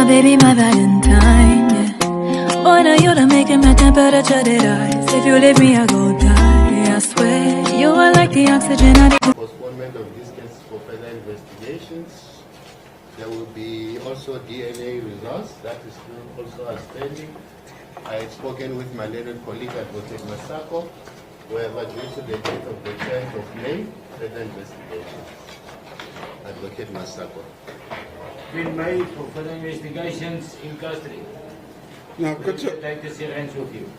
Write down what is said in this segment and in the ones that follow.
my baby, my Valentine, yeah. Boy, now you done making my temperature rise. If you leave me, I go die, I swear. You are like the oxygen I need. Postponement of this case for further investigations. There will be also DNA results that is still also outstanding. I had spoken with my learned colleague, Advocate Masako, whoever due to the date of the 10th of May, further investigations. Advocate Masako. Been made for further investigations in custody. Now, Take the syringe with you.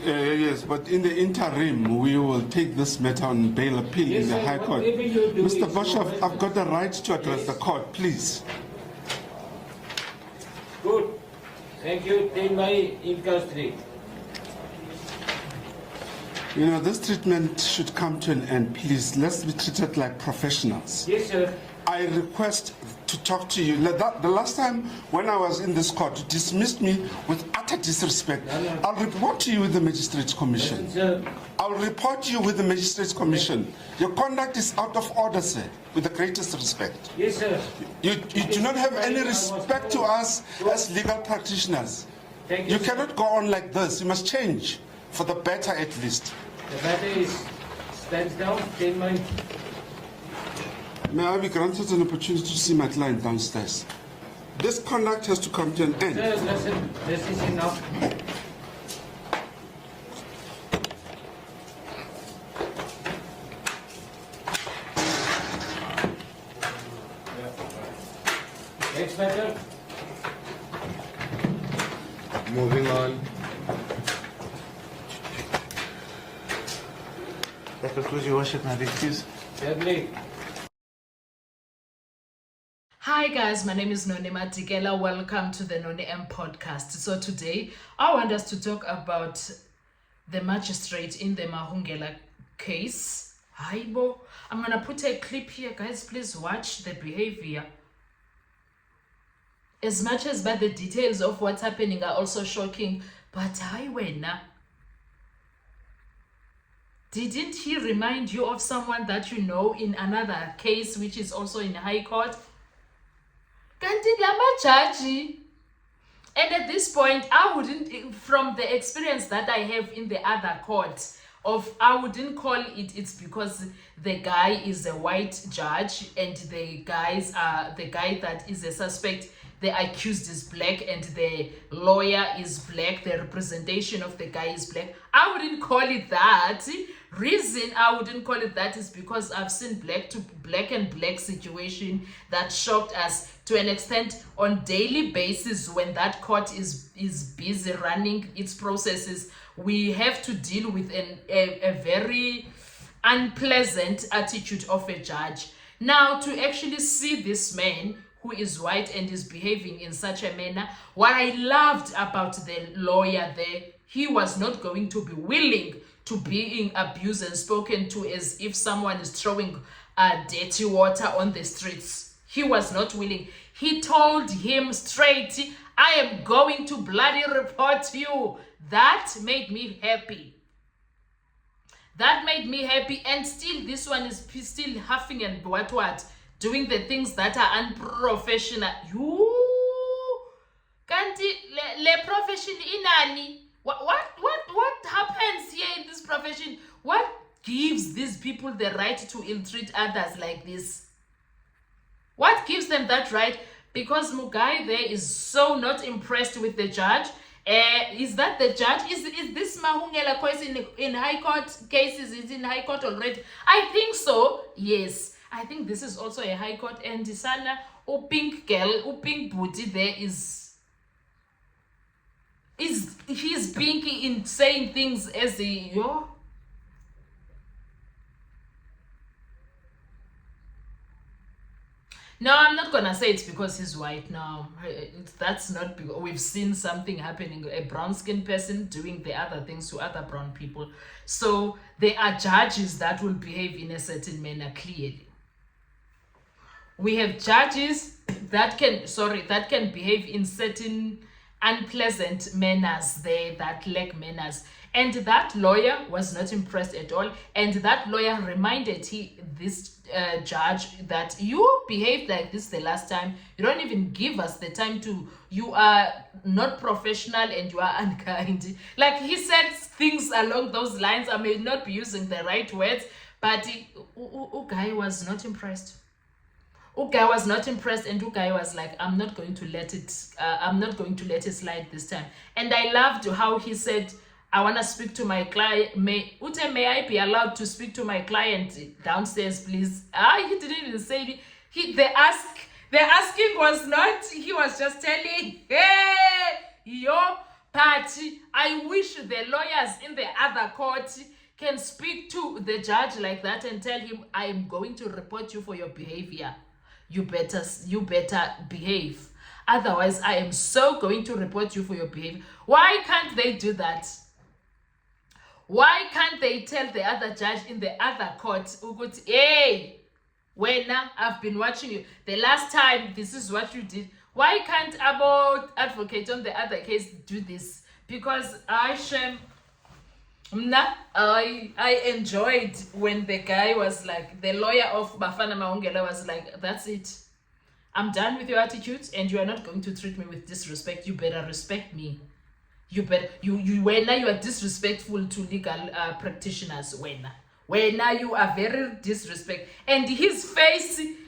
yes, but in the interim, we will take this matter on bail appeal Yes, in the sir, High Court. whatever you do Mr. is Boshoff, your- I've got the right to address Yes. the court, please. Good. Thank you. Take my in custody. You know, this treatment should come to an end, please. Let's be treated like professionals. Yes, sir. I request to talk to you. The last time when I was in this court, you dismissed me with utter disrespect. No. I'll report to you with the Magistrates Commission. Listen, sir. I'll report to you with the Magistrates Commission. Your conduct is out of order, sir, with the greatest respect. Yes, sir. You do not have any respect to us as legal practitioners. Thank you. You cannot go on like this. You must change, for the better at least. The matter is stands down. Take my. May I be granted an opportunity to see my client downstairs? This conduct has to come to an end. Sir, listen. This is enough. Next matter. Moving on. That concludes your worship, my excuse. Deadly. Hi guys, my name is Noni Matikela. Welcome to the Noni M podcast. So today I want us to talk about the magistrate in the Mahungela case. Haibo. I'm gonna put a clip here, guys. Please watch the behavior. As much as by the details of what's happening are also shocking, but Wena. Didn't he remind you of someone that you know in another case which is also in High Court? Kanti lama jaji. And at this point, I wouldn't, from the experience that I have in the other court, I wouldn't call it's because the guy is a white judge and the guy that is a suspect, the accused is black and the lawyer is black, the representation of the guy is black. I wouldn't call it that. Reason I wouldn't call it that is because I've seen black to black and black situation that shocked us to an extent on daily basis. When that court is busy running its processes, we have to deal with a very unpleasant attitude of a judge. Now, to actually see this man who is white and is behaving in such a manner, what I loved about the lawyer there, he was not going to be willing to being abused and spoken to as if someone is throwing dirty water on the streets. He was not willing. He told him straight, I am going to bloody report you. That made me happy. That made me happy. And still, this one is still huffing and what, doing the things that are unprofessional. You, Kanti, le profession inani. What happens here in this profession? What gives these people the right to ill-treat others like this? What gives them that right? Because Mugai there is so not impressed with the judge. Is that the judge? Is this Mahungela case in High Court cases? Is in High Court already? I think so. Yes. I think this is also a High Court. And Sana, pink girl, pink booty there he's pinky in saying things as yo. No, I'm not gonna say it's because he's white. No, that's not because we've seen something happening. A brown-skinned person doing the other things to other brown people. So there are judges that will behave in a certain manner. Clearly, we have judges that can behave in certain unpleasant manners there that lack manners. And that lawyer was not impressed at all. And that lawyer reminded this judge that you behaved like this the last time. You don't even give us the time to. You are not professional and you are unkind. Like he said things along those lines. I may not be using the right words, but Ugai was not impressed. Ugai was not impressed, and Ugai was like, I'm not going to let it slide this time. And I loved how he said, I want to speak to my client. May I be allowed to speak to my client downstairs, please? He didn't even say it. The asking was not, he was just telling, hey, your party. I wish the lawyers in the other court can speak to the judge like that and tell him, I am going to report you for your behavior. You better behave. Otherwise, I am so going to report you for your behavior. Why can't they do that? Why can't they tell the other judge in the other court, hey, Wena, I've been watching you. The last time, this is what you did. Why can't about advocate on the other case do this? Because I enjoyed when the guy was like, the lawyer of Bafana Mahungela was like, that's it. I'm done with your attitude and you are not going to treat me with disrespect. You better respect me. You are disrespectful to legal practitioners. When you are very disrespectful. And his face, his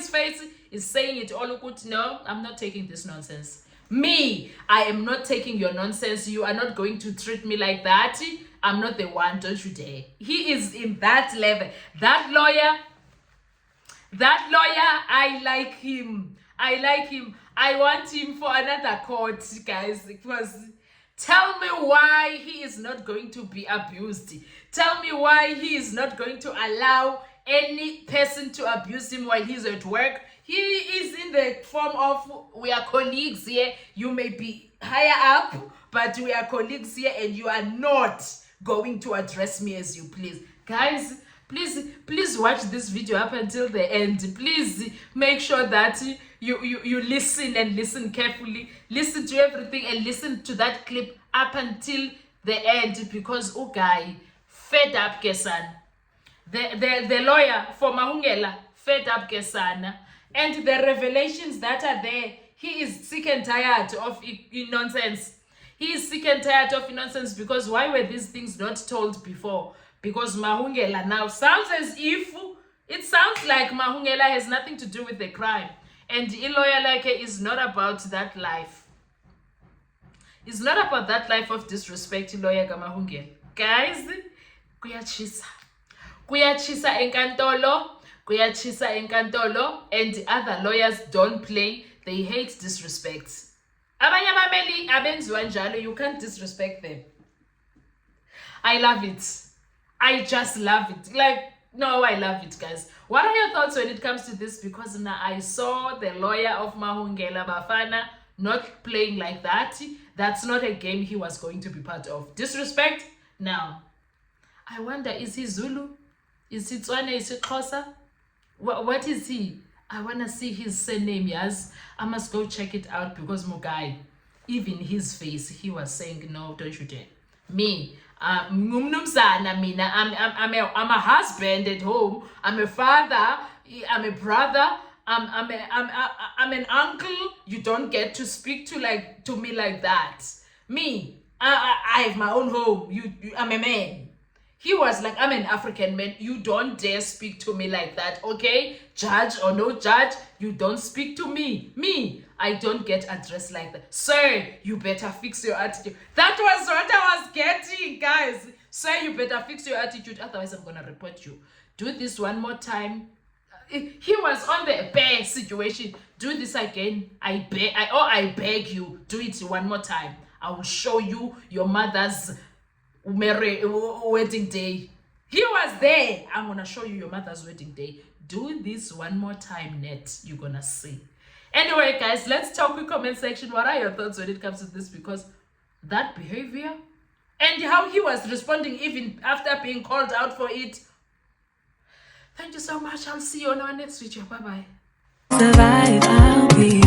face is saying it all good. No, I'm not taking this nonsense. Me, I am not taking your nonsense. You are not going to treat me like that. I'm not the one, don't you dare. He is in that level. That lawyer, I like him. I want him for another court, guys. Because tell me why he is not going to be abused. Tell me why he is not going to allow any person to abuse him while he's at work. He is in the form of, we are colleagues here. You may be higher up, but we are colleagues here and you are not going to address me as you please. Guys, please watch this video up until the end. Please make sure that you listen and listen carefully. Listen to everything and listen to that clip up until the end, because Ugai fed up Kesana. The lawyer for Mahungela fed up Kesana. And the revelations that are there, he is sick and tired of nonsense. He is sick and tired of nonsense, because why were these things not told before? Because Mahungela now sounds as if, it sounds like Mahungela has nothing to do with the crime. And Iloya Like is not about that life. It's not about that life of disrespect, Iloya Mahungela. Guys, kuyachisa. Kuyachisa enkantolo. Kuyachisa enkantolo, and other lawyers don't play. They hate disrespect. Abanye abameli abenziwa njalo, you can't disrespect them. I love it. I just love it. I love it, guys. What are your thoughts when it comes to this? Because now I saw the lawyer of Mahungela Bafana not playing like that. That's not a game he was going to be part of. Disrespect? Now, I wonder, is he Zulu? Is he Tswana? Is he Xhosa? What is he? I want to see his surname, yes. I must go check it out, because Mugai, even his face, he was saying, no, don't you dare. Me, I'm a husband at home. I'm a father. I'm a brother. I'm an uncle. You don't get to speak to me like that. Me, I have my own home. I'm a man. He was like, I'm an African man. You don't dare speak to me like that, okay? Judge or no judge, you don't speak to me. Me, I don't get addressed like that. Sir, you better fix your attitude. That was what I was getting, guys. Sir, you better fix your attitude. Otherwise, I'm going to report you. Do this one more time. He was on the bear situation. Do this again. I beg you. Do it one more time. I will show you your mother's wedding day. He was there. I'm gonna show you your mother's wedding day. Do this one more time, Net. You're gonna see. Anyway, guys, let's talk in the comment section. What are your thoughts when it comes to this? Because that behavior and how he was responding even after being called out for it. Thank you so much. I'll see you on our next video. Bye bye. Survive, I'll be